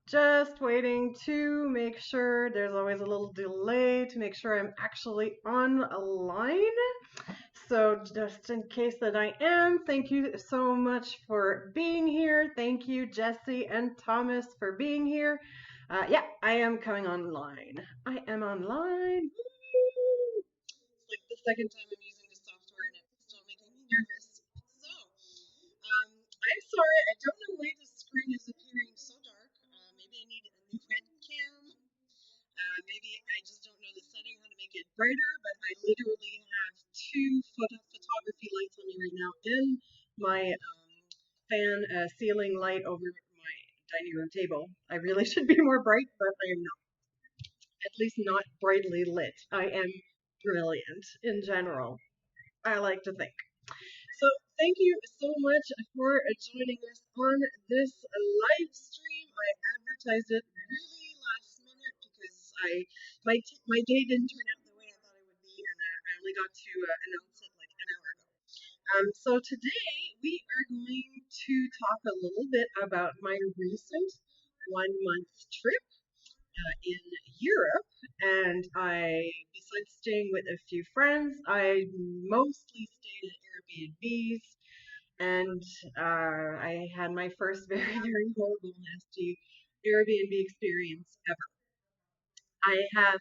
Just waiting to make sure there's always a little delay to make sure I'm actually online. So just in case that I am, thank you so much for being here. Thank you, Jesse and Thomas, for being here. Yeah, I am coming online. I am online. Woo! It's like the second time I'm using this software and it's still making me nervous. So, I'm sorry, I don't know why the screen is appearing so dark. Maybe I need a new webcam. Maybe I just don't know the setting how to make it brighter, but I literally have two photography lights on me right now and my fan ceiling light over my dining room table. I really should be more bright, but I am not. At least not brightly lit. I am brilliant in general. I like to think. So thank you so much for joining us on this live stream. I advertised it really last minute because my day didn't turn out the way I thought it would be, and I only got to announce it like an hour ago. So today we are going to talk a little bit about my recent 1 month trip in Europe, and besides staying with a few friends, I mostly stayed at Airbnbs, and I had my first very, very horrible, nasty Airbnb experience ever. I have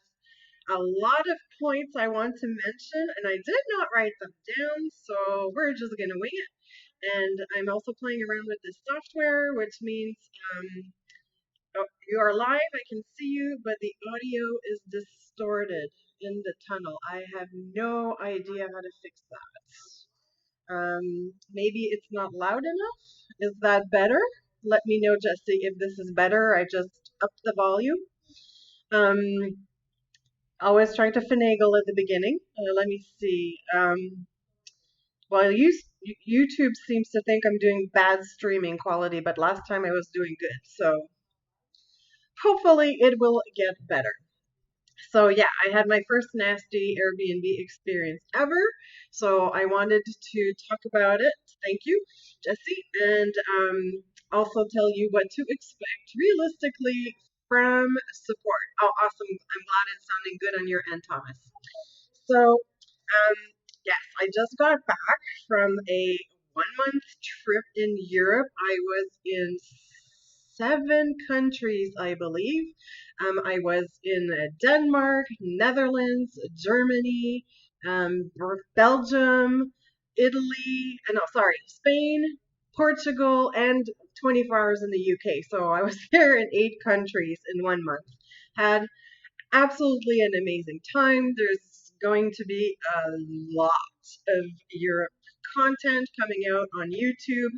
a lot of points I want to mention, and I did not write them down, so we're just gonna wing it. And I'm also playing around with this software, which means you are live, I can see you, but the audio is distorted in the tunnel. I have no idea how to fix that. Maybe it's not loud enough. Is that better? Let me know, Jesse, if this is better. I just upped the volume. Um, Always trying to finagle at the beginning. Let me see. Well, YouTube seems to think I'm doing bad streaming quality, but last time I was doing good. So hopefully it will get better. So yeah, I had my first nasty Airbnb experience ever. So I wanted to talk about it. Thank you, Jesse, and also tell you what to expect realistically from support. Oh, awesome! I'm glad it's sounding good on your end, Thomas. So yes, I just got back from a 1 month trip in Europe. I was in 7 countries, I believe. I was in Denmark, Netherlands, Germany, Belgium, Italy, no, sorry, Spain, Portugal, and 24 hours in the UK. So I was there in 8 countries in 1 month. Had absolutely an amazing time. There's going to be a lot of Europe content coming out on YouTube,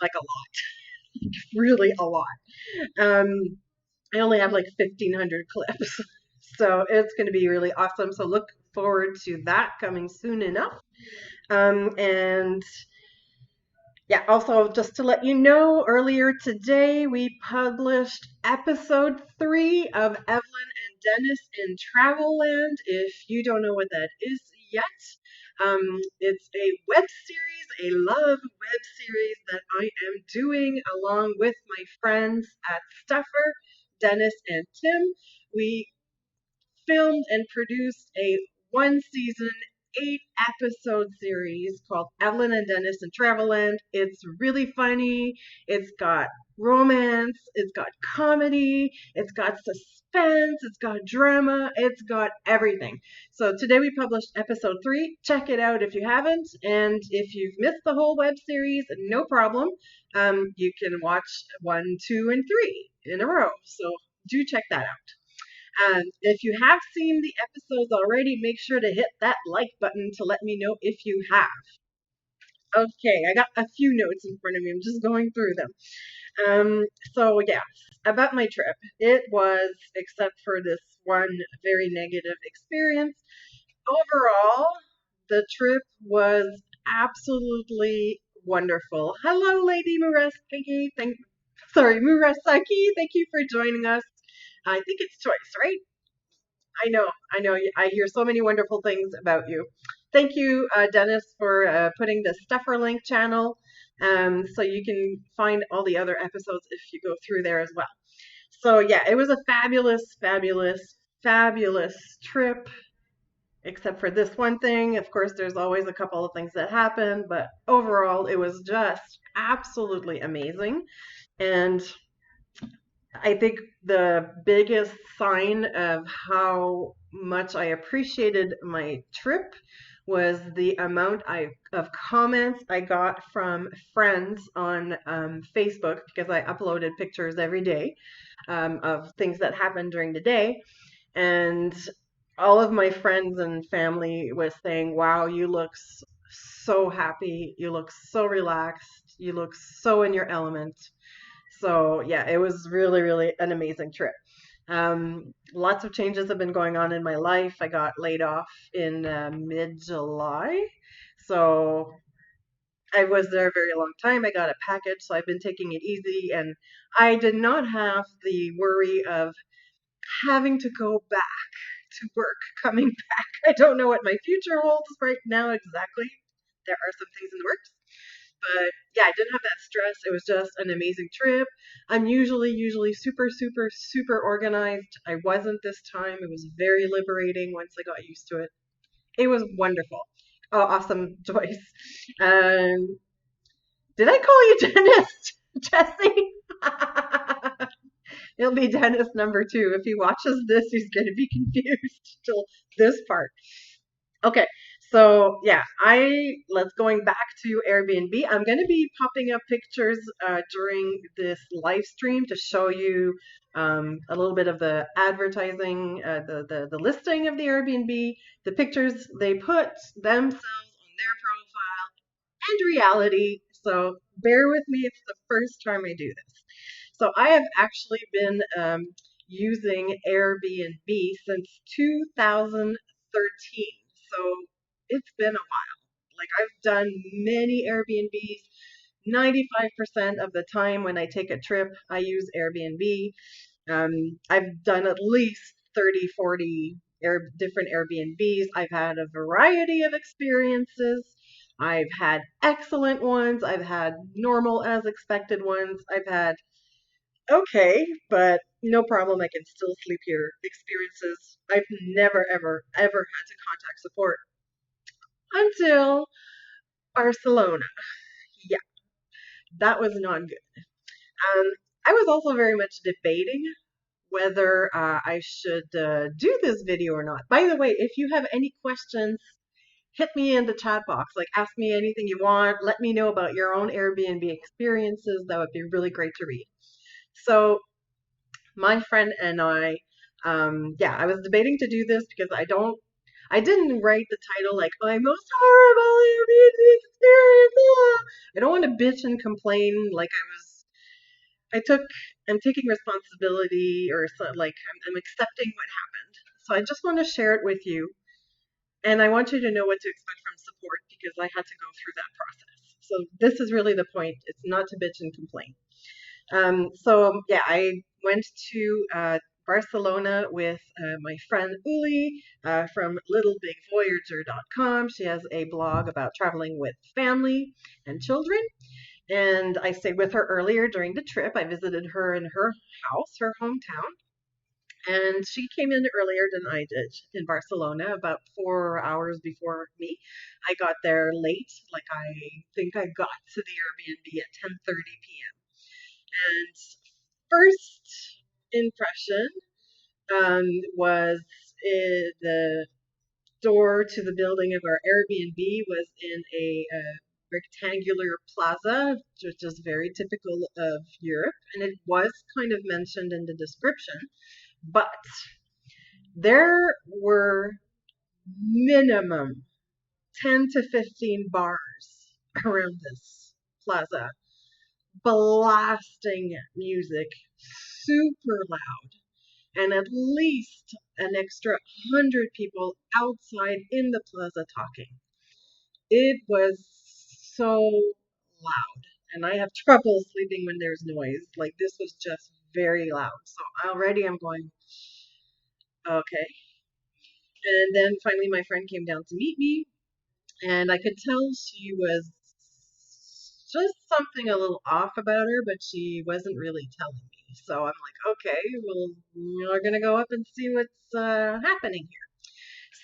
like a lot, really a lot. Um, I only have like 1,500 clips, so it's going to be really awesome. So look forward to that coming soon enough. And yeah, also just to let you know, earlier today we published episode 3 of Evelyn and Dennis in Travelland. If you don't know what that is yet, it's a web series, a love web series that I am doing along with my friends at Stuffer, Dennis and Tim. We filmed and produced a 1 season, 8 episode series called Evelyn and Dennis in Travelland. It's really funny. It's got romance, it's got comedy, it's got suspense, it's got drama, it's got everything. So today we published episode 3. Check it out if you haven't. And if you've missed the whole web series, no problem. You can watch 1, 2, and 3 in a row. So do check that out. If you have seen the episodes already, make sure to hit that like button to let me know if you have. Okay, I got a few notes in front of me. I'm just going through them. So yeah, about my trip. It was, except for this one very negative experience, overall, the trip was absolutely wonderful. Hello, Lady Murasaki. Murasaki. Thank you for joining us. I think it's choice, right? I know. I hear so many wonderful things about you. Thank you, Dennis, for putting the Stuffer Link channel, so you can find all the other episodes if you go through there as well. So yeah, it was a fabulous, fabulous, fabulous trip, except for this one thing. Of course, there's always a couple of things that happen, but overall, it was just absolutely amazing. And I think the biggest sign of how much I appreciated my trip was the amount of comments I got from friends on Facebook, because I uploaded pictures every day of things that happened during the day. And all of my friends and family was saying, "Wow, you look so happy. You look so relaxed. You look so in your element." So yeah, it was really, really an amazing trip. Lots of changes have been going on in my life. I got laid off in mid-July, so I was there a very long time. I got a package, so I've been taking it easy, and I did not have the worry of having to go back to work coming back. I don't know what my future holds right now exactly. There are some things in the works. But yeah, I didn't have that stress. It was just an amazing trip. I'm usually super, super, super organized. I wasn't this time. It was very liberating once I got used to it. It was wonderful. Oh, awesome, Joyce. Um, did I call you Dennis, Jesse? It'll be Dennis number two. If he watches this, he's going to be confused till this part. Okay, so yeah, I let's going back to Airbnb. I'm going to be popping up pictures during this live stream to show you a little bit of the advertising, the listing of the Airbnb, the pictures they put themselves on their profile, and reality. So bear with me, it's the first time I do this. So I have actually been using Airbnb since 2013. So it's been a while. Like I've done many Airbnbs. 95% of the time when I take a trip, I use Airbnb. I've done at least 30, 40 different Airbnbs. I've had a variety of experiences. I've had excellent ones. I've had normal as expected ones. I've had okay, but no problem. I can still sleep here experiences. I've never, ever, ever had to contact support until Barcelona. Yeah, that was not good. I was also very much debating whether I should do this video or not. By the way, if you have any questions, hit me in the chat box. Like, ask me anything you want. Let me know about your own Airbnb experiences. That would be really great to read. So, my friend and yeah, I was debating to do this because I didn't write the title like my most horrible Airbnb experience. I don't want to bitch and complain like I took, I'm taking responsibility or so, like I'm accepting what happened. So I just want to share it with you. And I want you to know what to expect from support because I had to go through that process. So this is really the point. It's not to bitch and complain. So yeah, I went to Barcelona with my friend Uli from littlebigvoyager.com. She has a blog about traveling with family and children. And I stayed with her earlier during the trip. I visited her in her house, her hometown. And she came in earlier than I did in Barcelona, about 4 hours before me. I got there late, like I think I got to the Airbnb at 10:30 p.m. And first impression was the door to the building of our Airbnb was in a rectangular plaza, which is very typical of Europe, and it was kind of mentioned in the description. But there were minimum 10 to 15 bars around this plaza, blasting music super loud, and at least an extra 100 people outside in the plaza talking. It was so loud, and I have trouble sleeping when there's noise. Like, this was just very loud. So already I'm going, okay. And then finally, my friend came down to meet me, and I could tell she was just something a little off about her, but she wasn't really telling me. So I'm like, okay, well, we're gonna go up and see what's happening here.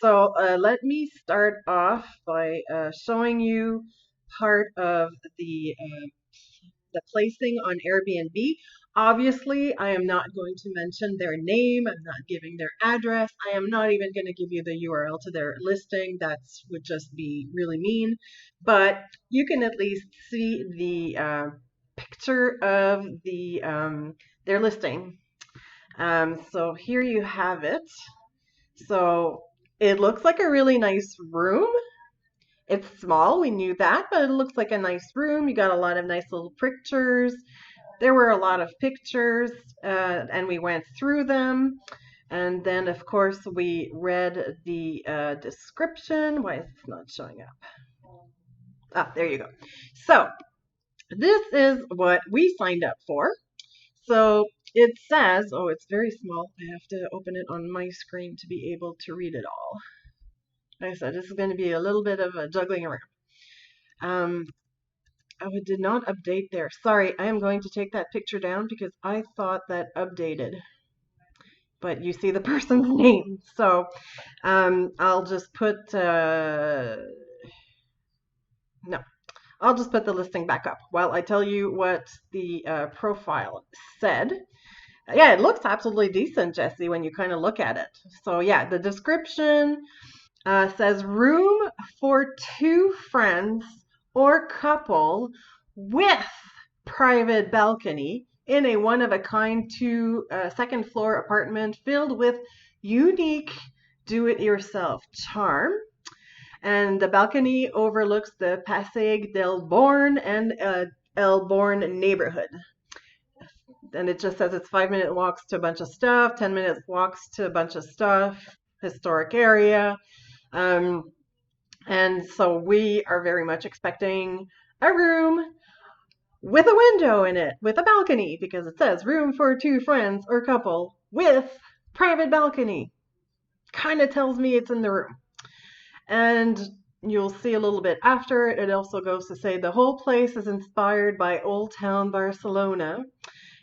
So let me start off by showing you part of the placing on Airbnb. Obviously, I am not going to mention their name. I'm not giving their address. I am not even going to give you the URL to their listing. That would just be really mean. But you can at least see the picture of their listing. So here you have it. So it looks like a really nice room. It's small, we knew that, but it looks like a nice room. You got a lot of nice little pictures. There were a lot of pictures, and we went through them. And then, of course, we read the description. Why is this not showing up? Ah, there you go. So, this is what we signed up for. So, it says, oh, it's very small. I have to open it on my screen to be able to read it all. Like I said, this is going to be a little bit of a juggling around. Um, oh, it did not update there. Sorry, I am going to take that picture down because I thought that updated. But you see the person's name. So I'll just put, no, I'll just put the listing back up while I tell you what the profile said. Yeah, it looks absolutely decent, Jesse, when you kind of look at it. So yeah, the description says room for two friends or couple with private balcony in a one-of-a-kind second floor apartment filled with unique do-it-yourself charm. And the balcony overlooks the Passage del Born and El Born neighborhood. And it just says it's 5-minute walks to a bunch of stuff, 10 minutes walks to a bunch of stuff, historic area. Um, and so we are very much expecting a room with a window in it, with a balcony, because it says room for two friends or couple with private balcony. Kind of tells me it's in the room. And you'll see a little bit after it. It also goes to say the whole place is inspired by Old Town Barcelona.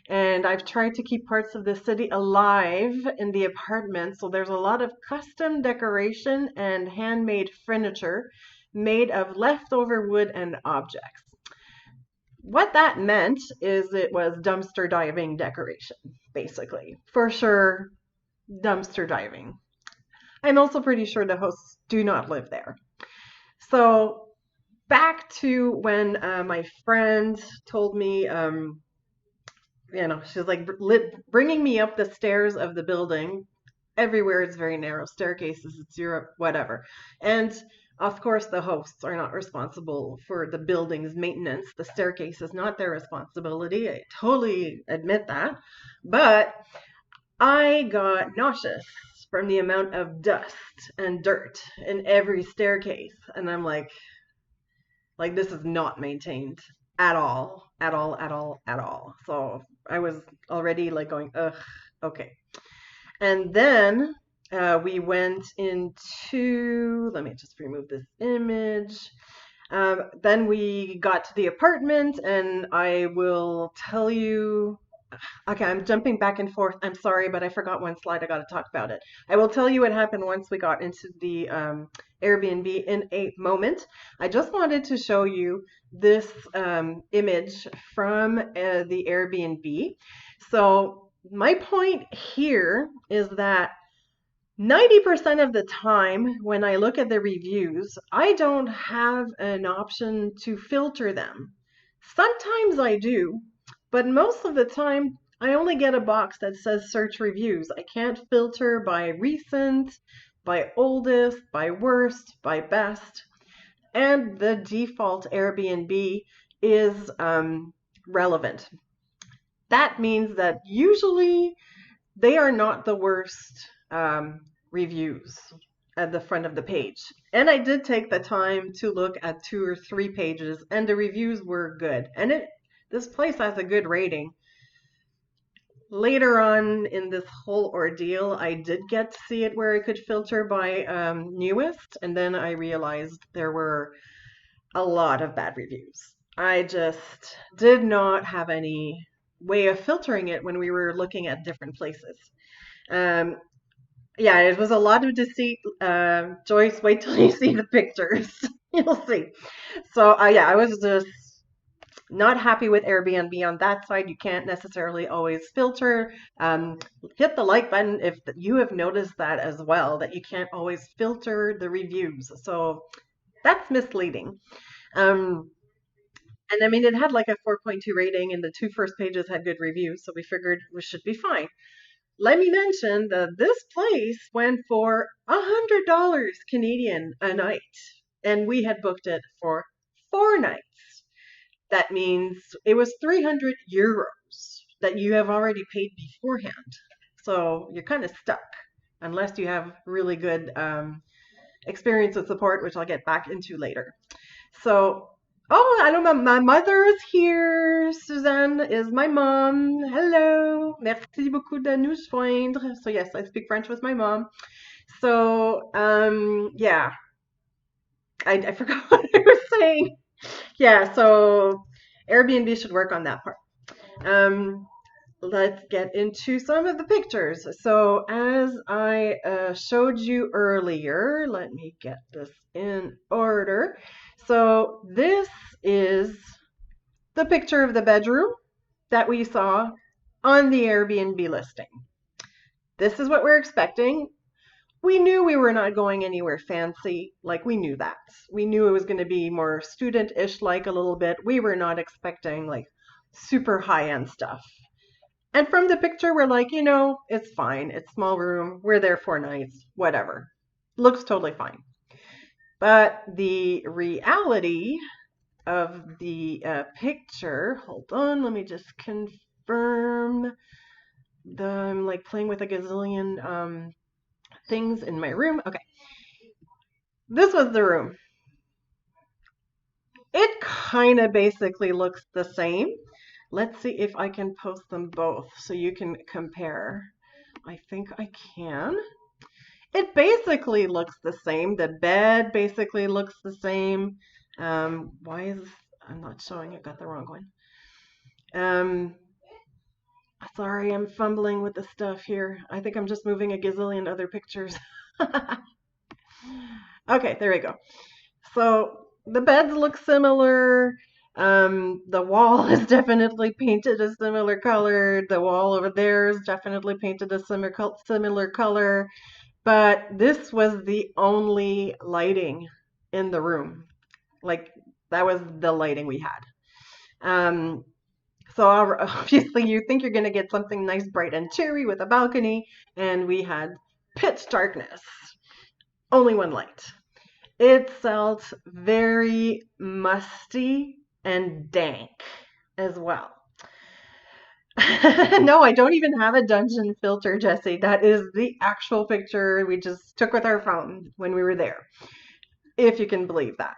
And I've tried to keep parts of the city alive in the apartment. So there's a lot of custom decoration and handmade furniture made of leftover wood and objects. What that meant is it was dumpster diving decoration, basically. For sure, dumpster diving. I'm also pretty sure the hosts do not live there. So back to when my friend told me, she's like bringing me up the stairs of the building. Everywhere it's very narrow staircases, it's Europe, whatever. And of course, the hosts are not responsible for the building's maintenance. The staircase is not their responsibility. I totally admit that. But I got nauseous from the amount of dust and dirt in every staircase. And I'm like this is not maintained at all, at all, at all, at all. So I was already like going, ugh, okay. And then we went into, let me just remove this image. Then we got to the apartment, and I will tell you. Okay, I'm jumping back and forth. I'm sorry, but I forgot one slide. I got to talk about it. I will tell you what happened once we got into the Airbnb in a moment. I just wanted to show you this image from the Airbnb. So my point here is that 90% of the time when I look at the reviews, I don't have an option to filter them. Sometimes I do, but most of the time I only get a box that says search reviews. I can't filter by recent, by oldest, by worst, by best. And the default Airbnb is relevant. That means that usually they are not the worst reviews at the front of the page. And I did take the time to look at 2 or 3 pages, and the reviews were good. And this place has a good rating. Later on in this whole ordeal, I did get to see it where I could filter by newest, and then I realized there were a lot of bad reviews. I just did not have any way of filtering it when we were looking at different places. Um, yeah, it was a lot of deceit. Joyce, wait till you see the pictures. You'll see. So, yeah, I was just not happy with Airbnb on that side. You can't necessarily always filter. Hit the like button if you have noticed that as well, that you can't always filter the reviews. So that's misleading. Um, and I mean, it had like a 4.2 rating, and the two first pages had good reviews, so we figured we should be fine. Let me mention that this place went for $100 Canadian a night, and we had booked it for 4 nights. That means it was 300 euros that you have already paid beforehand. So you're kind of stuck unless you have really good experience with support, which I'll get back into later. So, oh, I don't know, my mother is here. Suzanne is my mom. Hello. Merci beaucoup de nous joindre. So, yes, I speak French with my mom. So, yeah, I forgot what I was saying. Yeah, so Airbnb should work on that part. Um, let's get into some of the pictures. So as I showed you earlier, let me get this in order. So this is the picture of the bedroom that we saw on the Airbnb listing. This is what we're expecting. We knew we were not going anywhere fancy. Like, we knew that. We knew it was going to be more student-ish, like a little bit. We were not expecting like super high-end stuff. And from the picture, we're like, it's fine. It's small room. We're there 4 nights. Whatever. Looks totally fine. But the reality of the picture, hold on, let me just confirm. I'm like playing with a gazillion things in my room. Okay. This was the room. It kind of basically looks the same. Let's see if I can post them both so you can compare. I think I can. It basically looks the same. The bed basically looks the same. Why is I'm not showing it? Got the wrong one. Sorry, I'm fumbling with the stuff here. I think I'm just moving a gazillion other pictures. Okay, there we go. So the beds look similar. The wall is definitely painted a similar color. The wall over there is definitely painted a similar color. But this was the only lighting in the room. Like, that was the lighting we had. So obviously you think you're going to get something nice, bright, and cheery with a balcony, and we had pitch darkness. Only one light. It felt very musty and dank as well. No, I don't even have a dungeon filter, Jesse. That is the actual picture we just took with our phone when we were there, if you can believe that.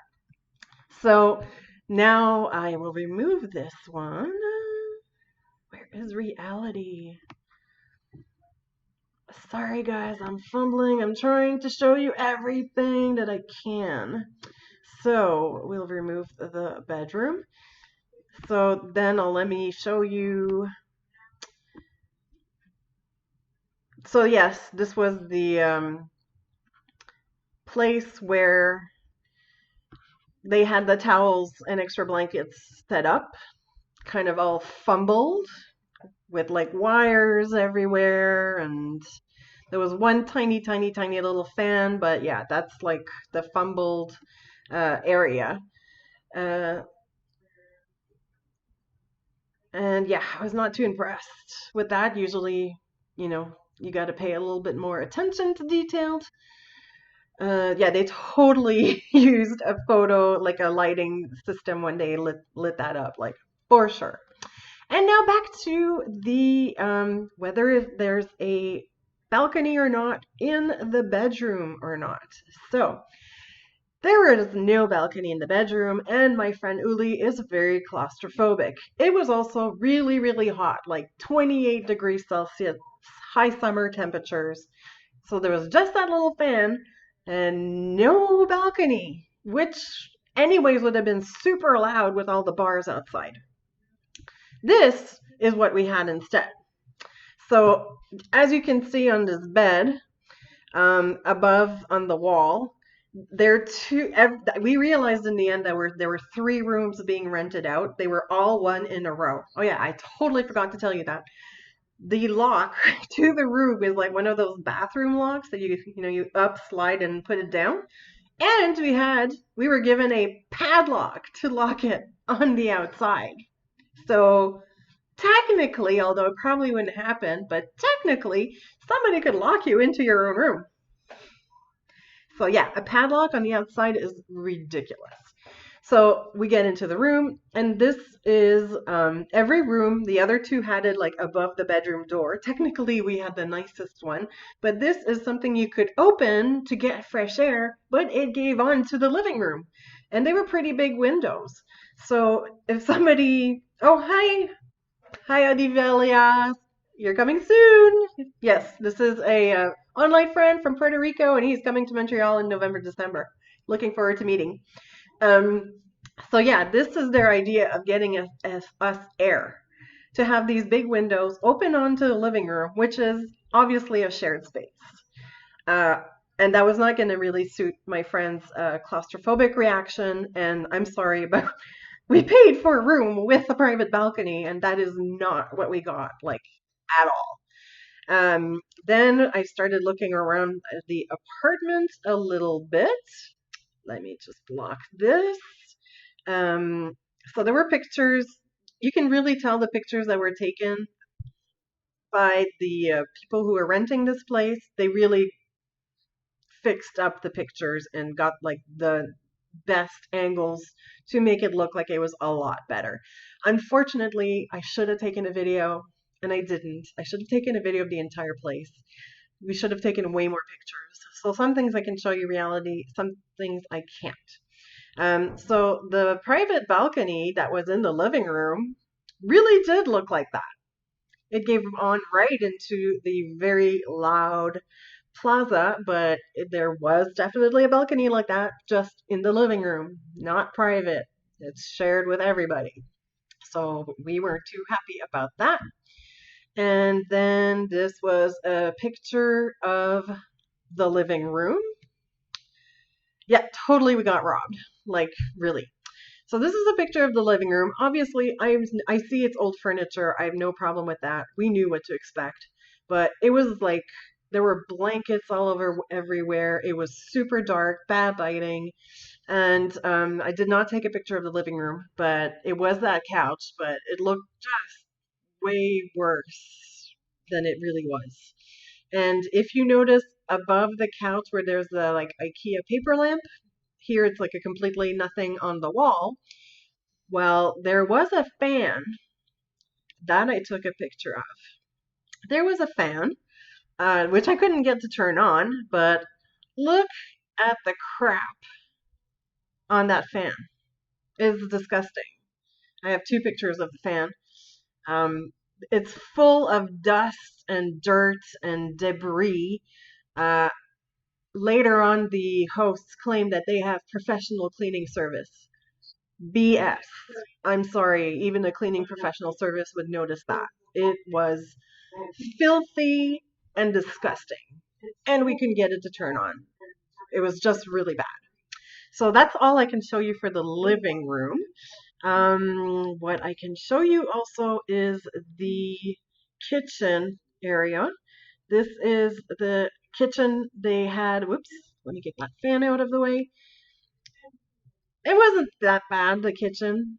So now I will remove this one. Where is reality? Sorry, guys, I'm fumbling. I'm trying to show you everything that I can. So we'll remove the bedroom. So then let me show you. So yes, this was the place where they had the towels and extra blankets set up, kind of all fumbled with like wires everywhere, and there was one tiny little fan, but yeah, that's like the fumbled area. And yeah, I was not too impressed with that. Usually, you got to pay a little bit more attention to detailed. Yeah, they totally used a photo, like a lighting system when they lit that up, like for sure. And now back to the whether there's a balcony or not in the bedroom or not. So there is no balcony in the bedroom, and my friend Uli is very claustrophobic. It was also really, really hot, like 28 degrees Celsius, high summer temperatures. So there was just that little fan and no balcony, which anyways would have been super loud with all the bars outside. This is what we had instead. So as you can see on this bed, above on the wall, we realized in the end that there were 3 rooms being rented out. They were all one in a row. Oh yeah, I totally forgot to tell you that. The lock to the room is like one of those bathroom locks that you up, slide, and put it down. And we were given a padlock to lock it on the outside. So technically, although it probably wouldn't happen, but technically, somebody could lock you into your own room. So yeah, a padlock on the outside is ridiculous. So we get into the room, and this is every room. The other 2 had it like above the bedroom door. Technically, we had the nicest one, but this is something you could open to get fresh air, but it gave on to the living room. And they were pretty big windows. So if somebody, oh, hi, Adivelia, you're coming soon. Yes, this is a online friend from Puerto Rico, and he's coming to Montreal in November, December. Looking forward to meeting. So yeah, this is their idea of getting us air, to have these big windows open onto the living room, which is obviously a shared space. And that was not going to really suit my friend's claustrophobic reaction. And I'm sorry, but we paid for a room with a private balcony, and that is not what we got, like at all. Then I started looking around the apartment a little bit. Let me just block this. So there were pictures. You can really tell the pictures that were taken by the people who were renting this place. They really fixed up the pictures and got like the best angles to make it look like it was a lot better. Unfortunately, I should have taken a video and I didn't. I should have taken a video of the entire place. We should have taken way more pictures. So some things I can show you reality, some things I can't. So the private balcony that was in the living room really did look like that. It gave on right into the very loud plaza, but there was definitely a balcony like that just in the living room, not private. It's shared with everybody. So we weren't too happy about that. And then this was a picture of the living room. Yeah, totally we got robbed. Like, really. So this is a picture of the living room. Obviously, I see it's old furniture. I have no problem with that. We knew what to expect. But it was like there were blankets all over everywhere. It was super dark, bad lighting. And I did not take a picture of the living room, but it was that couch, but it looked just way worse than it really was. And if you notice above the couch where there's the like IKEA paper lamp, here it's like a completely nothing on the wall. Well, there was a fan that I took a picture of. There was a fan, which I couldn't get to turn on, but look at the crap on that fan. It's disgusting. I have 2 pictures of the fan. Um, it's full of dust and dirt and debris. Uh, Later on, the hosts claim that they have professional cleaning service. BS. I'm sorry, even a cleaning professional service would notice that. It was filthy and disgusting, and we couldn't get it to turn on. It was just really bad. So that's all I can show you for the living room. What I can show you also is the kitchen area. This is the kitchen they had. Whoops, let me get that fan out of the way. It wasn't that bad, the kitchen,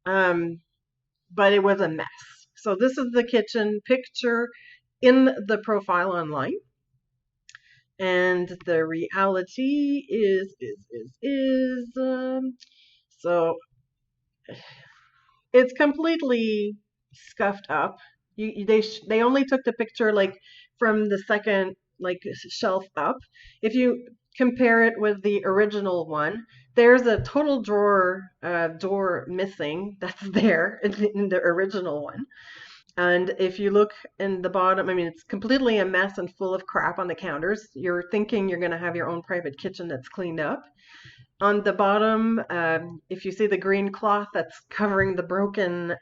but it was a mess. So this is the kitchen picture in the profile online. And the reality so it's completely scuffed up. They only took the picture like from the second like shelf up. If you compare it with the original one, there's a total door missing that's there in the original one. And if you look in the bottom, I mean, it's completely a mess and full of crap on the counters. You're thinking you're going to have your own private kitchen that's cleaned up. On the bottom, if you see the green cloth that's covering the broken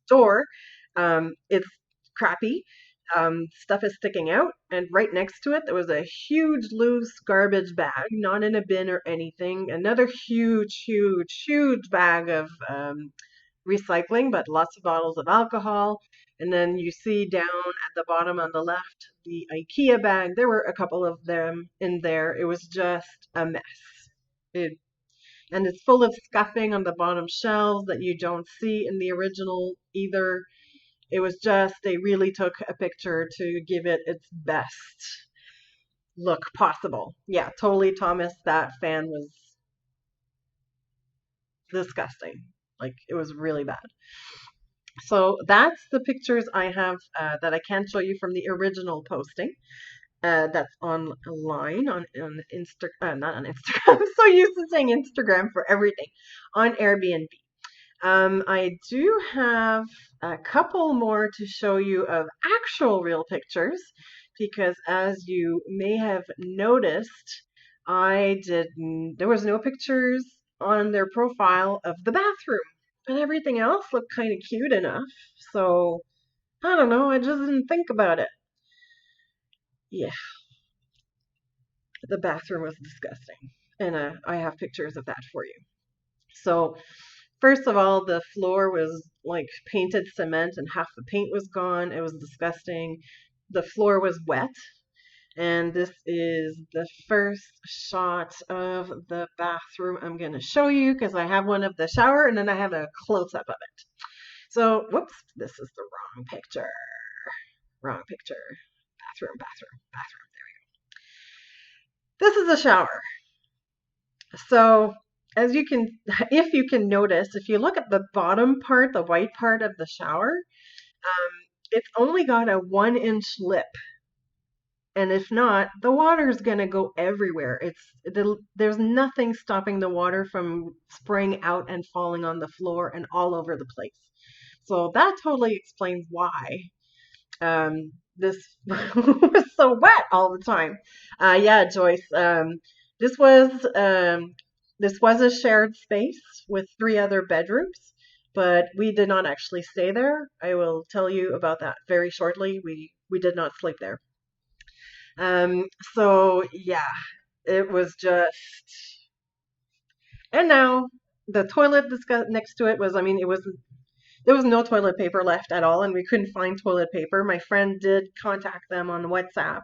door, it's crappy. Stuff is sticking out, and right next to it, there was a huge loose garbage bag, not in a bin or anything. Another huge, huge, huge bag of recycling, but lots of bottles of alcohol. And then you see down at the bottom on the left, the IKEA bag. There were a couple of them in there. It was just a mess. It, and it's full of scuffing on the bottom shelves that you don't see in the original either. It was just, they really took a picture to give it its best look possible. Yeah, totally, Thomas. That fan was disgusting. Like, it was really bad. So that's the pictures I have that I can't show you from the original posting. That's online on Insta, not on Instagram. I'm so used to saying Instagram for everything. On Airbnb. I do have a couple more to show you of actual real pictures because as you may have noticed, there was no pictures on their profile of the bathroom, but everything else looked kind of cute enough. So I don't know, I just didn't think about it. Yeah, the bathroom was disgusting. And I have pictures of that for you. So first of all, the floor was like painted cement and half the paint was gone. It was disgusting. The floor was wet. And this is the first shot of the bathroom I'm going to show you because I have one of the shower and then I have a close up of it. So, whoops, this is the wrong picture. Wrong picture. Bathroom, bathroom, bathroom. This is a shower. So, as you can, if you can notice, if you look at the bottom part, the white part of the shower, it's only got a 1 inch lip. And if not, the water is going to go everywhere. There's nothing stopping the water from spraying out and falling on the floor and all over the place. So that totally explains why this was so wet all the time. Yeah, Joyce. This was um, this was a shared space with 3 other bedrooms, but we did not actually stay there. I will tell you about that very shortly. We did not sleep there. Um, so yeah, it was just, and now the toilet that's got next to it was, I mean, there was no toilet paper left at all, and we couldn't find toilet paper. My friend did contact them on WhatsApp,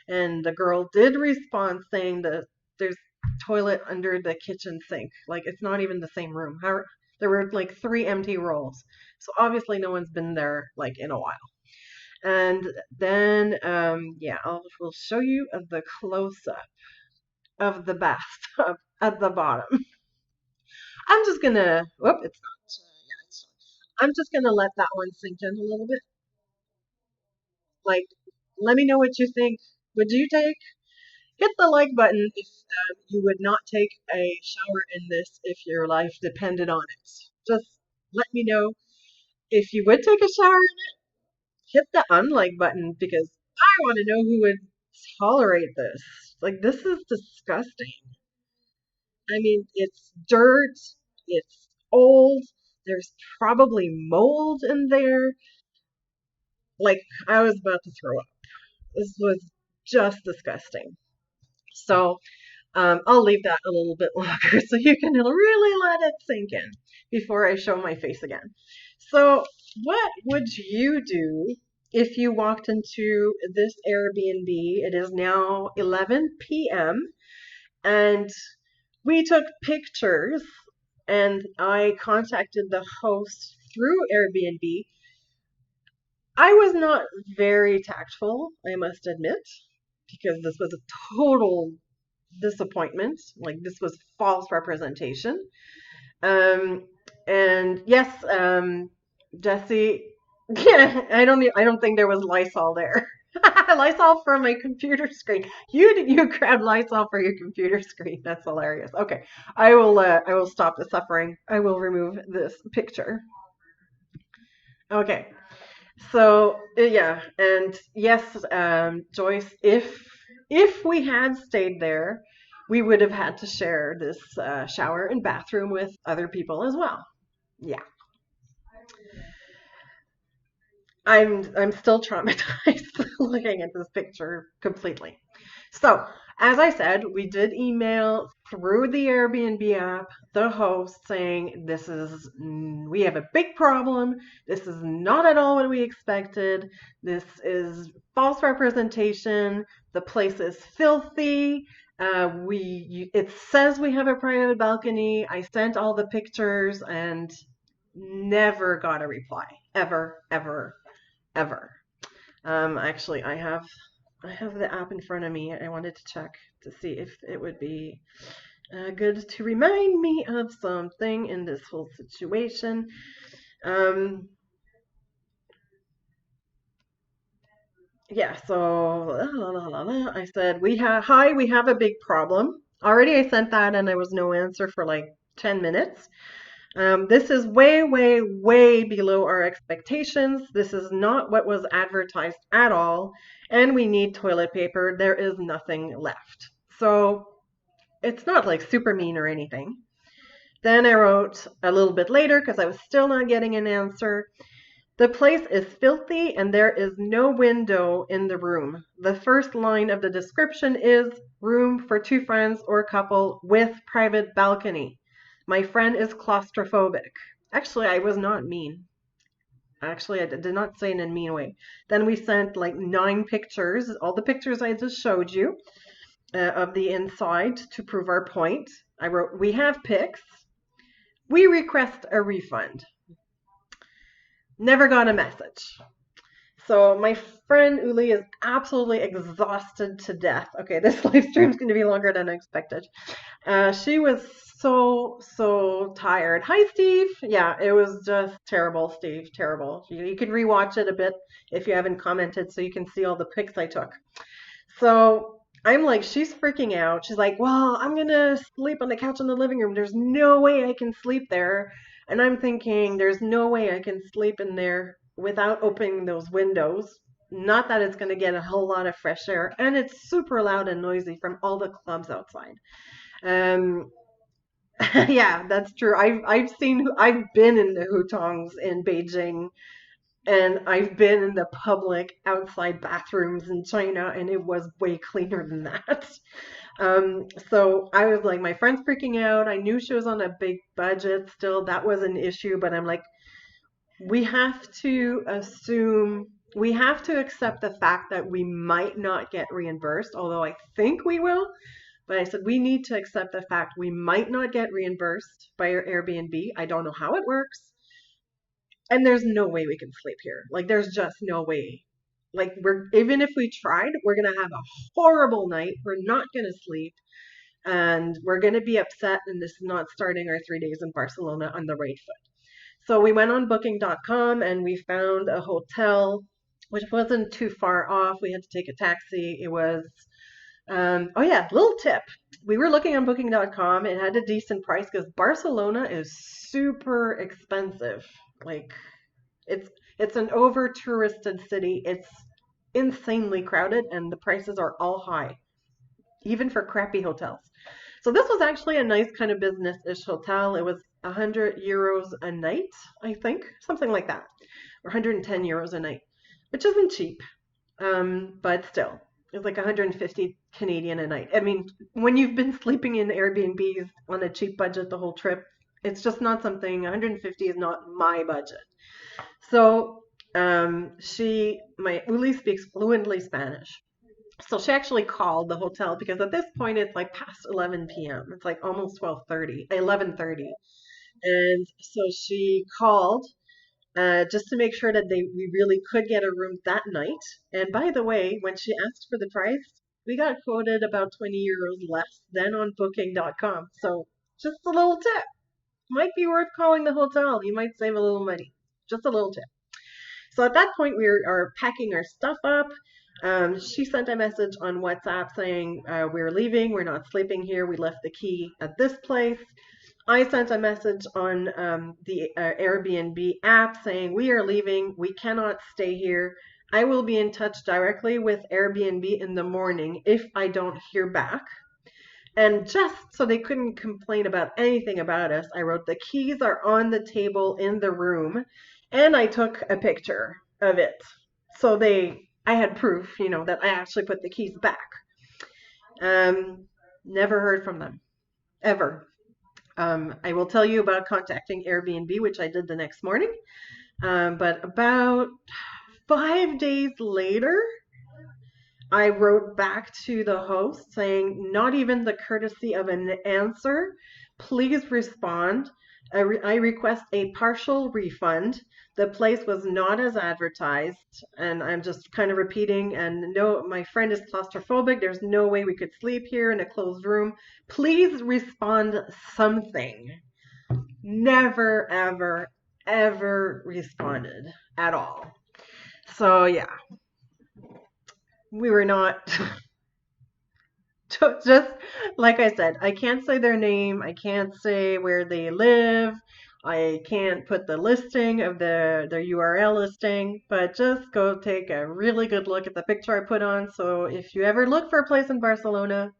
and the girl did respond saying that there's toilet under the kitchen sink. Like it's not even the same room. There were like 3 empty rolls. So obviously no one's been there like in a while. And then, yeah, we'll show you the close-up of the bathtub at the bottom. I'm just gonna, whoop, it's not, yeah, I'm just gonna let that one sink in a little bit. Like, let me know what you think. Would you hit the like button if you would not take a shower in this if your life depended on it. Just let me know if you would take a shower in it. Hit the unlike button because I want to know who would tolerate this. Like, this is disgusting. I mean, it's dirt, it's old, there's probably mold in there. Like, I was about to throw up. This was just disgusting. So, I'll leave that a little bit longer so you can really let it sink in before I show my face again. So, what would you do if you walked into this Airbnb? It is now 11 p.m. and we took pictures and I contacted the host through Airbnb. I was not very tactful, I must admit, because this was a total disappointment. Like this was false representation. Um, and yes, Jesse, yeah, I don't think there was Lysol there. Lysol for my computer screen. You grabbed Lysol for your computer screen. That's hilarious. Okay, I will stop the suffering. I will remove this picture. Okay, so yeah, and yes, Joyce, if we had stayed there, we would have had to share this shower and bathroom with other people as well. Yeah, I'm still traumatized looking at this picture completely. So, as I said, we did email through the Airbnb app the host saying we have a big problem. This is not at all what we expected. This is false representation. The place is filthy. It says we have a private balcony. I sent all the pictures and never got a reply. Ever, ever, ever. Actually, I have the app in front of me. I wanted to check to see if it would be good to remind me of something in this whole situation. Um, yeah, so I said we have a big problem. Already I sent that and there was no answer for like 10 minutes. This is way, way, way below our expectations. This is not what was advertised at all. And we need toilet paper. There is nothing left. So it's not like super mean or anything. Then I wrote a little bit later because I was still not getting an answer. The place is filthy and there is no window in the room. The first line of the description is room for two friends or couple with private balcony. My friend is claustrophobic. Actually, I was not mean. Actually, I did not say it in a mean way. Then we sent like 9 pictures, all the pictures I just showed you of the inside to prove our point. I wrote, we have pics. We request a refund. Never got a message. So my friend Uli is absolutely exhausted to death. Okay, this live stream is going to be longer than I expected. She was so tired. Hi, Steve. Yeah, it was just terrible, Steve. Terrible. You can rewatch it a bit if you haven't commented so you can see all the pics I took. So I'm like, she's freaking out. She's like, well, I'm gonna sleep on the couch in the living room. There's no way I can sleep there. And I'm thinking, there's no way I can sleep in there without opening those windows. Not that it's gonna get a whole lot of fresh air, and it's super loud and noisy from all the clubs outside. Um, yeah, that's true. I've been in the hutongs in Beijing and I've been in the public outside bathrooms in China, and it was way cleaner than that. So I was like, my friend's freaking out. I knew she was on a big budget still. That was an issue, but I'm like, we have to assume, we have to accept the fact that we might not get reimbursed, although I think we will. But I said, we need to accept the fact we might not get reimbursed by our Airbnb. I don't know how it works. And there's no way we can sleep here. Like there's just no way. Like we're even if we tried, we're gonna have a horrible night. We're not gonna sleep and we're gonna be upset and this is not starting our 3 days in Barcelona on the right foot. So we went on booking.com and we found a hotel which wasn't too far off. We had to take a taxi. It was oh yeah, little tip. We were looking on booking.com. It had a decent price because Barcelona is super expensive. Like it's it's an over touristed city. It's insanely crowded and the prices are all high, even for crappy hotels. So this was actually a nice kind of business-ish hotel. It was 100 euros a night, I think, something like that, or 110 euros a night, which isn't cheap, but still, it's like 150 Canadian a night. I mean, when you've been sleeping in Airbnbs on a cheap budget the whole trip, it's just not something. 150 is not my budget. So my Uli speaks fluently Spanish. So she actually called the hotel because at this point it's like past 11 p.m. It's like almost 12:30, 11:30. And so she called just to make sure that we really could get a room that night. And by the way, when she asked for the price, we got quoted about 20 euros less than on booking.com. So just a little tip. Might be worth calling the hotel. You might save a little money. Just a little tip. So at that point, we are packing our stuff up. She sent a message on WhatsApp saying, we're leaving, we're not sleeping here, we left the key at this place. I sent a message on the Airbnb app saying, we are leaving, we cannot stay here. I will be in touch directly with Airbnb in the morning if I don't hear back. And just so they couldn't complain about anything about us, I wrote the keys are on the table in the room, and I took a picture of it. So I had proof, that I actually put the keys back. Um, Never heard from them ever. I will tell you about contacting Airbnb, which I did the next morning. But about 5 days later, I wrote back to the host saying, not even the courtesy of an answer. Please respond. I request a partial refund. The place was not as advertised. And I'm just kind of repeating. And no, my friend is claustrophobic. There's no way we could sleep here in a closed room. Please respond something. Never, ever, ever responded at all. So, yeah, we were not. Just like I said, I can't say their name. I can't say where they live. I can't put the listing of their URL listing, but just go take a really good look at the picture I put on. So if you ever look for a place in Barcelona,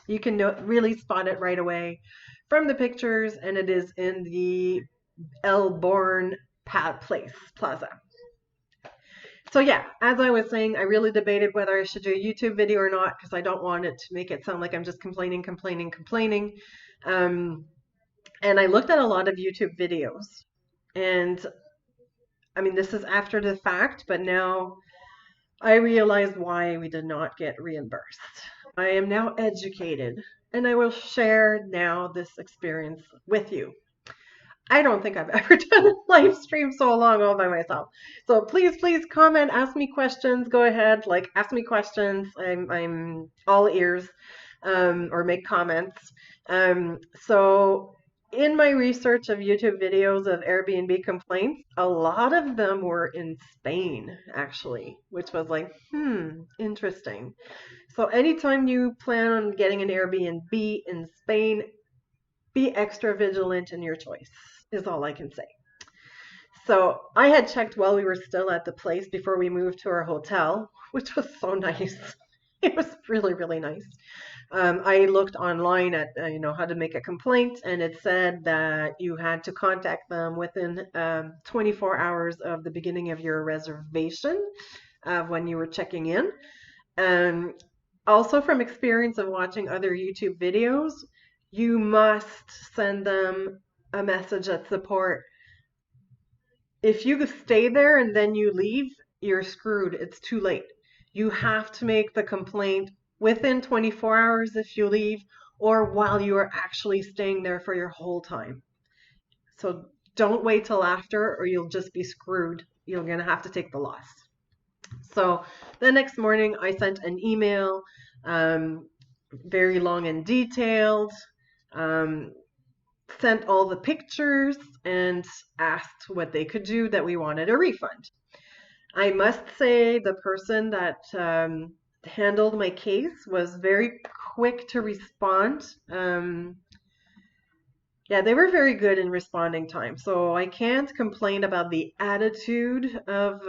you can really spot it right away from the pictures, and it is in the El Born Plaza. So yeah, as I was saying, I really debated whether I should do a YouTube video or not because I don't want it to make it sound like I'm just complaining, complaining, complaining. Um, and I looked at a lot of YouTube videos, and I mean, this is after the fact, but now I realized why we did not get reimbursed. I am now educated, and I will share now this experience with you. I don't think I've ever done a live stream so long all by myself. So please, please comment, ask me questions. Go ahead, like ask me questions. I'm all ears, or make comments. So in my research of YouTube videos of Airbnb complaints, a lot of them were in Spain, actually, which was like, interesting. So anytime you plan on getting an Airbnb in Spain, be extra vigilant in your choice, is all I can say. So I had checked while we were still at the place before we moved to our hotel, which was so nice. It was really, really nice. I looked online at how to make a complaint, and it said that you had to contact them within 24 hours of the beginning of your reservation when you were checking in. Also, from experience of watching other YouTube videos, you must send them a message at support. If you stay there and then you leave, you're screwed. It's too late. You have to make the complaint within 24 hours if you leave, or while you are actually staying there for your whole time. So don't wait till after, or you'll just be screwed. You're going to have to take the loss. So the next morning, I sent an email, very long and detailed, sent all the pictures, and asked what they could do, that we wanted a refund. I must say the person that handled my case was very quick to respond. Yeah, they were very good in responding time. So I can't complain about the attitude of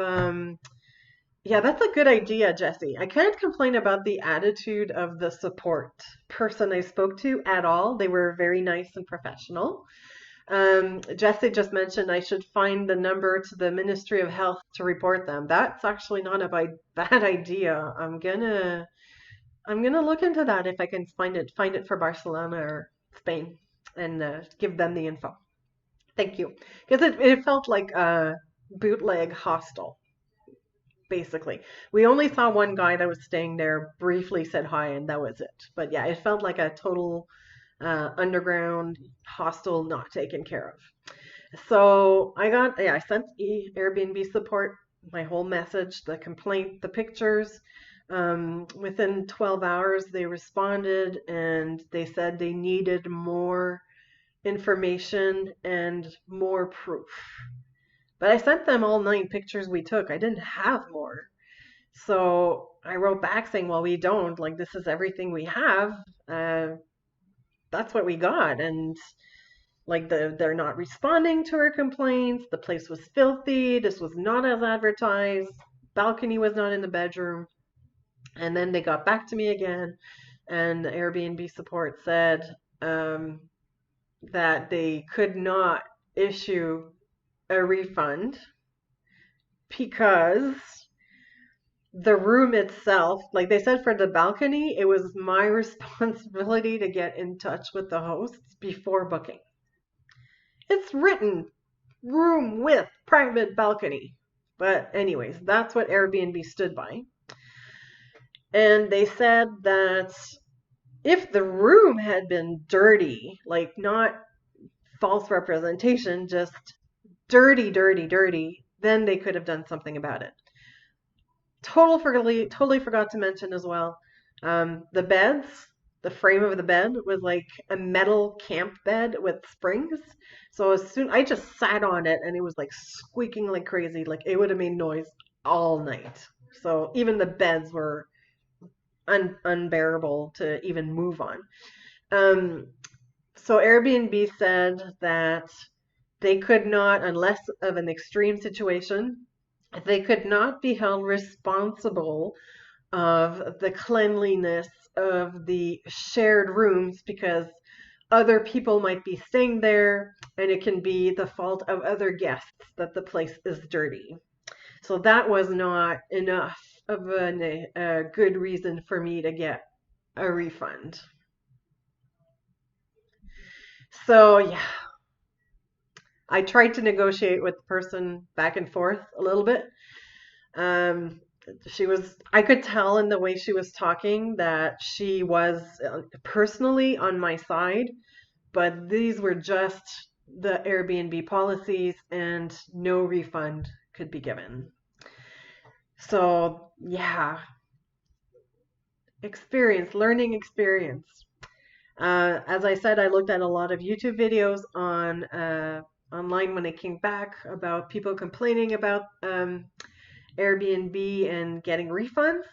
yeah, that's a good idea, Jesse. I can't complain about the attitude of the support person I spoke to at all. They were very nice and professional. Jesse just mentioned I should find the number to the Ministry of Health to report them. That's actually not a bad idea. I'm gonna look into that if I can find it for Barcelona or Spain, and give them the info. Thank you, because it felt like a bootleg hostel. Basically, we only saw one guy that was staying there, briefly said hi, and that was it. But yeah, it felt like a total underground hostel not taken care of. So I sent Airbnb support my whole message, the complaint, the pictures. Within 12 hours, they responded, and they said they needed more information and more proof. But I sent them all 9 pictures we took. I didn't have more. So I wrote back saying, well, we don't. Like, this is everything we have. That's what we got. And like they're not responding to our complaints. The place was filthy. This was not as advertised. Balcony was not in the bedroom. And then they got back to me again. and Airbnb support said that they could not issue a refund because the room itself, like they said for the balcony, it was my responsibility to get in touch with the hosts before booking. It's written room with private balcony. But, anyways, that's what Airbnb stood by. And they said that if the room had been dirty, like not false representation, just dirty, dirty, dirty, then they could have done something about it. Totally forgot to mention as well. The beds, the frame of the bed was like a metal camp bed with springs. So as soon I just sat on it and it was like squeaking like crazy. Like it would have made noise all night. So even the beds were unbearable to even move on. Um, so Airbnb said that they could not, unless of an extreme situation, they could not be held responsible of the cleanliness of the shared rooms because other people might be staying there and it can be the fault of other guests that the place is dirty. So that was not enough of a good reason for me to get a refund. So yeah, I tried to negotiate with the person back and forth a little bit. Um, I could tell in the way she was talking that she was personally on my side, but these were just the Airbnb policies and no refund could be given. So, yeah, learning experience. As I said, I looked at a lot of YouTube videos online when I came back about people complaining about Airbnb and getting refunds.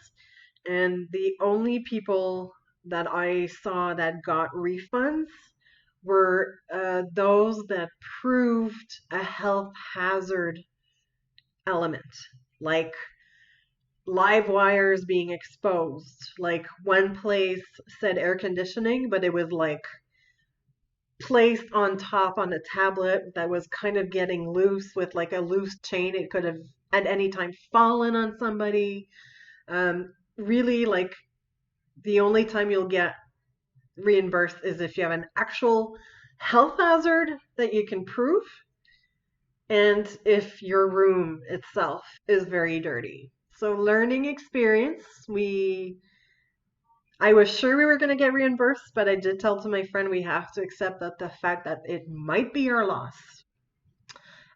And the only people that I saw that got refunds were those that proved a health hazard element, like live wires being exposed. Like one place said air conditioning, but it was like placed on top on a tablet that was kind of getting loose with like a loose chain. It could have at any time fallen on somebody. Really, like the only time you'll get reimbursed is if you have an actual health hazard that you can prove and if your room itself is very dirty. So learning experience, I was sure we were going to get reimbursed, but I did tell to my friend we have to accept that the fact that it might be our loss.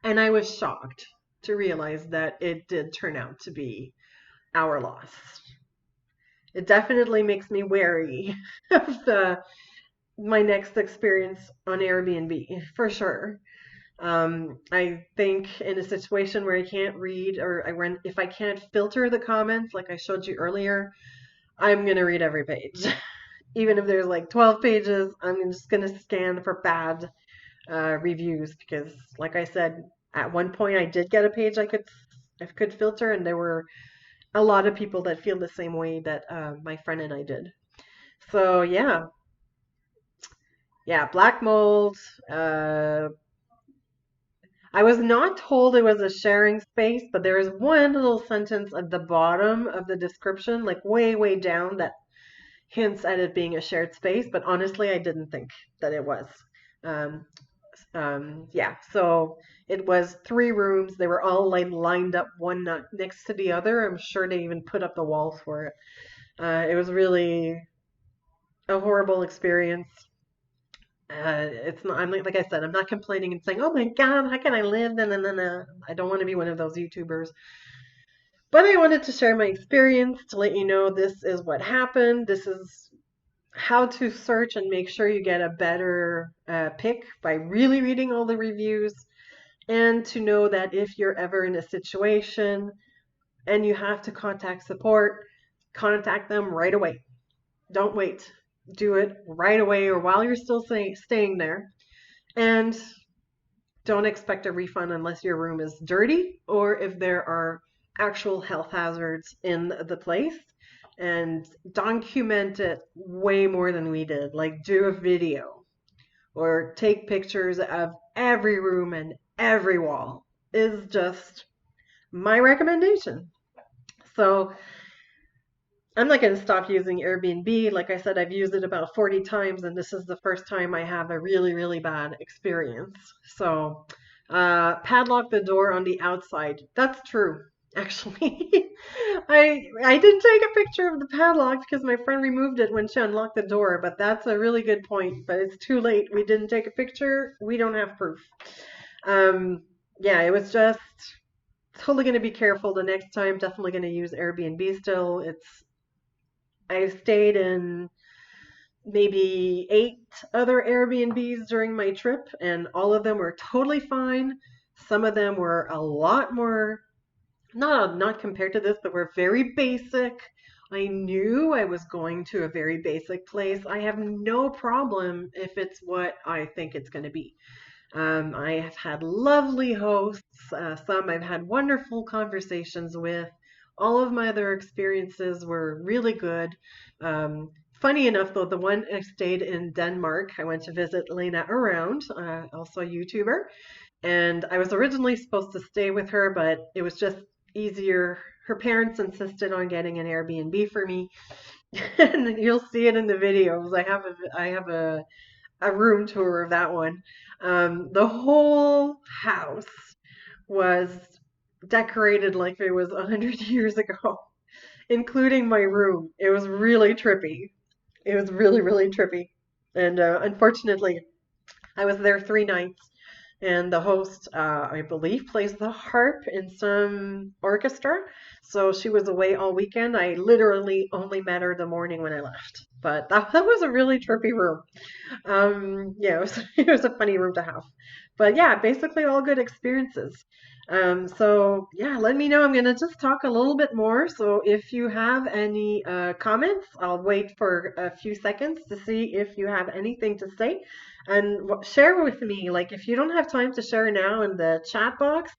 And I was shocked to realize that it did turn out to be our loss. It definitely makes me wary of my next experience on Airbnb for sure. I think in a situation where I can't read if I can't filter the comments like I showed you earlier, I'm gonna read every page. Even if there's like 12 pages, I'm just gonna scan for bad reviews because, like I said, at one point I did get a page I could filter, and there were a lot of people that feel the same way that my friend and I did. So yeah, black mold. I was not told it was a sharing space, but there is one little sentence at the bottom of the description, like way down, that hints at it being a shared space. But honestly, I didn't think that it was. Um, yeah, so it was 3 rooms. They were all like lined up one next to the other. I'm sure they even put up the walls for it. It was really a horrible experience. It's not. I'm like I said, I'm not complaining and saying, "Oh my God, how can I live?" No. I don't want to be one of those YouTubers. But I wanted to share my experience to let you know this is what happened. This is how to search and make sure you get a better pick by really reading all the reviews, and to know that if you're ever in a situation and you have to contact support, contact them right away. Don't wait. Do it right away or while you're still staying there. And don't expect a refund unless your room is dirty or if there are actual health hazards in the place. and document it way more than we did. Like do a video or take pictures of every room and every wall is just my recommendation. So I'm not going to stop using Airbnb. Like I said, I've used it about 40 times, and this is the first time I have a really, really bad experience. So, padlock the door on the outside. That's true, actually. I didn't take a picture of the padlock because my friend removed it when she unlocked the door, but that's a really good point. But it's too late. We didn't take a picture. We don't have proof. Um, yeah, it was just totally going to be careful the next time. Definitely going to use Airbnb still. I stayed in maybe 8 other Airbnbs during my trip, and all of them were totally fine. Some of them were a lot more, not compared to this, but were very basic. I knew I was going to a very basic place. I have no problem if it's what I think it's going to be. I have had lovely hosts. Some I've had wonderful conversations with. All of my other experiences were really good. Funny enough, though, the one I stayed in Denmark, I went to visit Lena around, also a YouTuber, and I was originally supposed to stay with her, but it was just easier. Her parents insisted on getting an Airbnb for me, and you'll see it in the videos. I have a room tour of that one. The whole house was decorated like it was 100 years ago, including my room. It was really trippy. It was really, really trippy. And unfortunately, I was there 3 nights, and the host, I believe, plays the harp in some orchestra. So she was away all weekend. I literally only met her the morning when I left. But that was a really trippy room. Yeah, it was it was a funny room to have. But yeah, basically all good experiences. So yeah, let me know. I'm gonna just talk a little bit more. So if you have any comments, I'll wait for a few seconds to see if you have anything to say, and share with me. Like if you don't have time to share now in the chat box,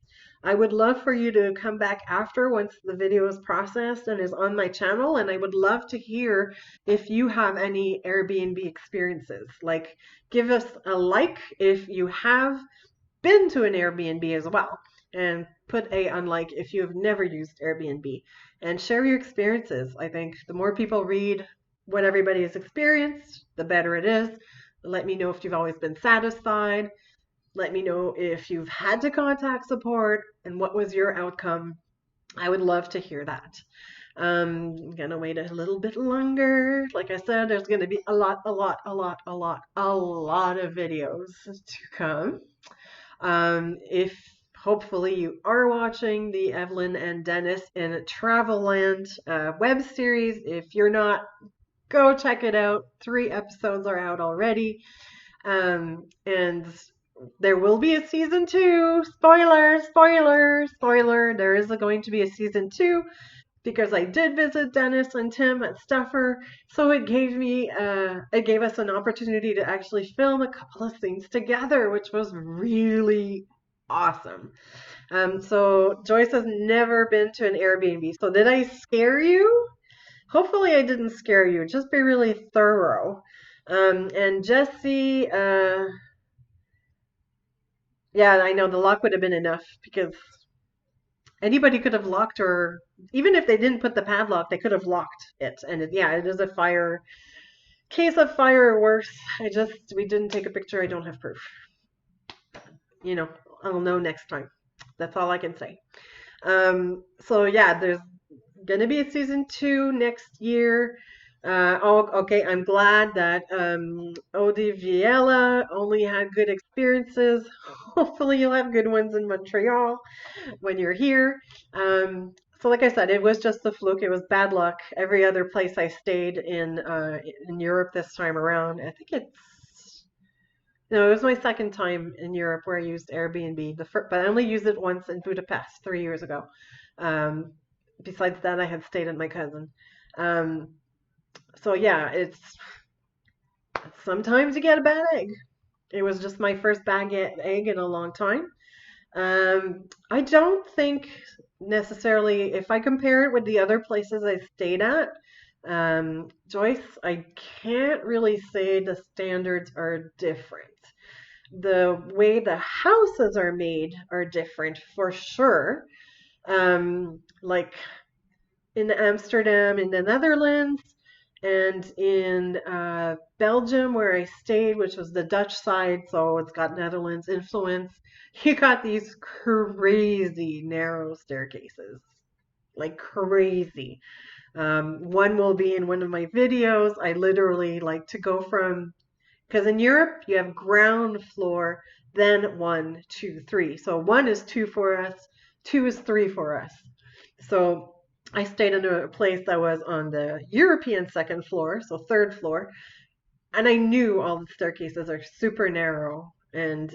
I would love for you to come back after once the video is processed and is on my channel, and I would love to hear if you have any Airbnb experiences. Like, give us a like if you have been to an Airbnb as well, and put a unlike if you have never used Airbnb, and share your experiences. I think the more people read what everybody has experienced, the better it is. Let me know if you've always been satisfied. Let me know if you've had to contact support and what was your outcome. I would love to hear that. I'm gonna wait a little bit longer. Like I said, there's gonna be a lot of videos to come. If hopefully you are watching the Evelyn and Dennis in Travelland web series. If you're not, go check it out. 3 episodes are out already. And there will be a season 2. Spoiler, spoiler, spoiler. There is going to be a season 2 because I did visit Dennis and Tim at Stuffer, so it gave us an opportunity to actually film a couple of things together, which was really awesome. So Joyce has never been to an Airbnb. So did I scare you? Hopefully I didn't scare you. Just be really thorough. And Jesse, yeah, I know the lock would have been enough because anybody could have locked, or even if they didn't put the padlock, they could have locked it. And yeah, it is a case of fire or worse. We didn't take a picture. I don't have proof. I'll know next time. That's all I can say. So yeah, there's gonna be a season 2 next year. Okay. I'm glad that Odiviela only had good experiences. Hopefully, you'll have good ones in Montreal when you're here. So like I said, it was just a fluke. It was bad luck. Every other place I stayed in Europe this time around, I think no, it was my second time in Europe where I used Airbnb. But I only used it once in Budapest 3 years ago. Um, Besides that, I had stayed at my cousin. Um, so yeah, it's sometimes you get a bad egg. It was just my first bad egg in a long time. I don't think necessarily, if I compare it with the other places I stayed at, Joyce, I can't really say the standards are different. The way the houses are made are different for sure. Like in Amsterdam in the Netherlands and in Belgium where I stayed, which was the Dutch side, so it's got Netherlands influence. You got these crazy narrow staircases, like crazy. One will be in one of my videos. I literally like to go from, because in Europe you have ground floor, then one, two, three. So one is two for us, two is three for us. So I stayed in a place that was on the European second floor, so third floor, and I knew all the staircases are super narrow and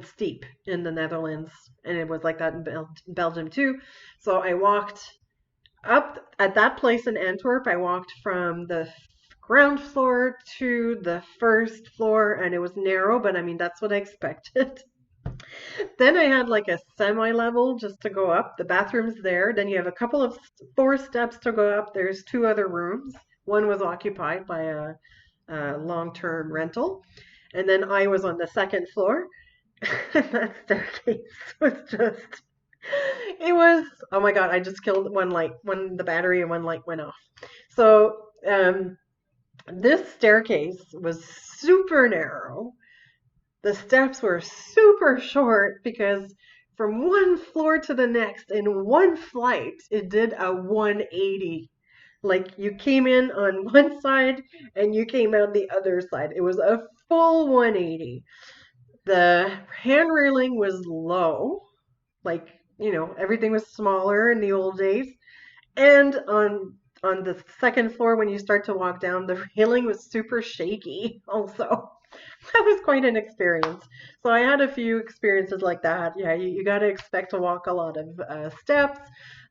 steep in the Netherlands, and it was like that in Belgium too. So I walked up at that place in Antwerp. I walked from the ground floor to the first floor, and it was narrow, but I mean that's what I expected. Then I had like a semi-level just to go up. The bathroom's there. Then you have a couple of four steps to go up. There's two other rooms. One was occupied by a long-term rental. And then I was on the second floor. That staircase was just, it was, oh my God, I just killed one light, when the battery and one light went off. So this staircase was super narrow. The steps were super short because from one floor to the next in one flight, it did a 180. Like you came in on one side and you came out the other side. It was a full 180. The hand railing was low, like, everything was smaller in the old days. And on the second floor, when you start to walk down, the railing was super shaky also. That was quite an experience. So I had a few experiences like that. Yeah, you got to expect to walk a lot of steps.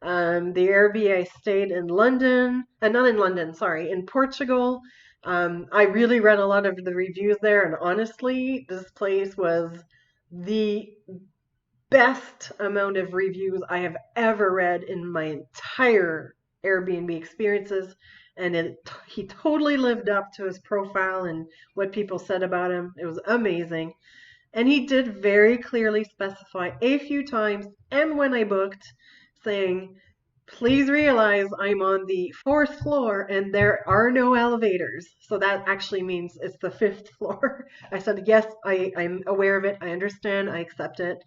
The Airbnb I stayed in London, not in London, sorry, in Portugal. I really read a lot of the reviews there, and honestly, this place was the best amount of reviews I have ever read in my entire Airbnb experiences. And he totally lived up to his profile and what people said about him. It was amazing. And he did very clearly specify a few times and when I booked, saying, please realize I'm on the fourth floor and there are no elevators. So that actually means it's the fifth floor. I said, yes, I'm aware of it. I understand. I accept it.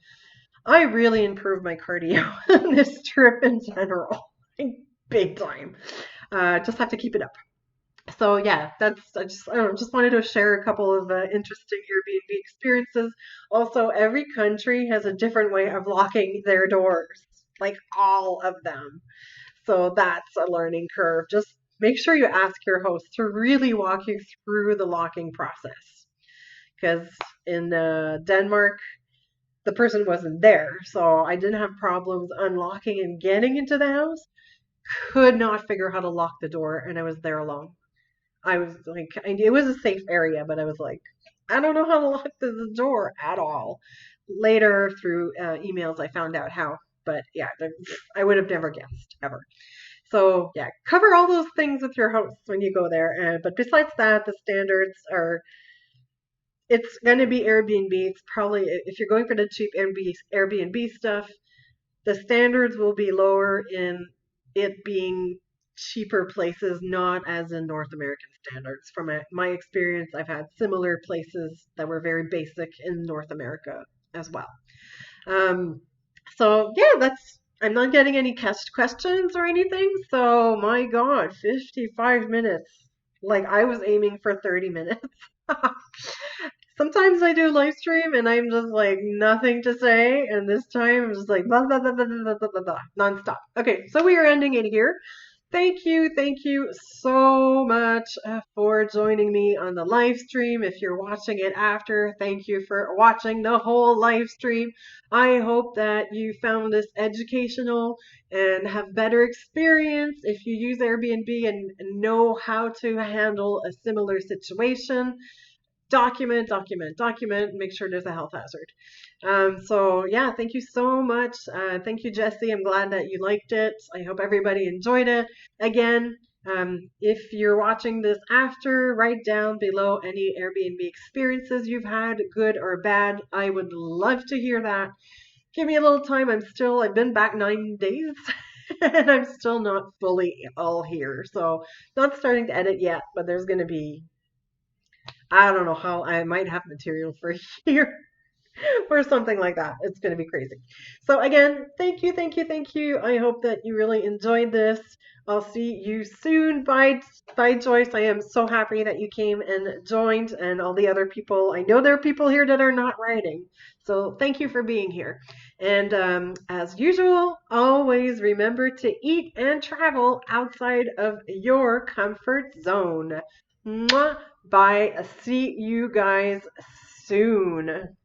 I really improved my cardio on this trip in general. Big time. Just have to keep it up. So yeah, I don't know, just wanted to share a couple of interesting Airbnb experiences. Also, every country has a different way of locking their doors, like all of them. So that's a learning curve. Just make sure you ask your host to really walk you through the locking process. Because in Denmark, the person wasn't there, so I didn't have problems unlocking and getting into the house. Could not figure how to lock the door, and I was there alone. I was like, it was a safe area, but I was like, I don't know how to lock the door at all. Later, through emails, I found out how, but yeah, I would have never guessed ever. So yeah, cover all those things with your host when you go there. But besides that, the standards are, it's going to be Airbnb. It's probably, if you're going for the cheap Airbnb stuff, the standards will be lower in it being cheaper places, not as in North American standards. From my experience, I've had similar places that were very basic in North America as well. Um, so yeah, I'm not getting any questions or anything. So my God, 55 minutes. Like I was aiming for 30 minutes. Sometimes I do live stream and I'm just like nothing to say, and this time I'm just like blah blah blah blah blah blah blah, blah nonstop. Okay, so we are ending it here. Thank you so much for joining me on the live stream. If you're watching it after, thank you for watching the whole live stream. I hope that you found this educational and have better experience if you use Airbnb and know how to handle a similar situation. Document, make sure there's a health hazard. So yeah, thank you so much. Thank you, Jesse. I'm glad that you liked it. I hope everybody enjoyed it. Again, If you're watching this after, write down below any Airbnb experiences you've had, good or bad. I would love to hear that. Give me a little time. I've been back 9 days and I'm still not fully all here. So, not starting to edit yet, but there's going to be, I don't know how I might have material for here or something like that. It's going to be crazy. So, again, thank you, thank you, thank you. I hope that you really enjoyed this. I'll see you soon. Bye, Joyce. I am so happy that you came and joined, and all the other people. I know there are people here that are not writing. So, thank you for being here. And as usual, always remember to eat and travel outside of your comfort zone. Mwah. Bye. See you guys soon.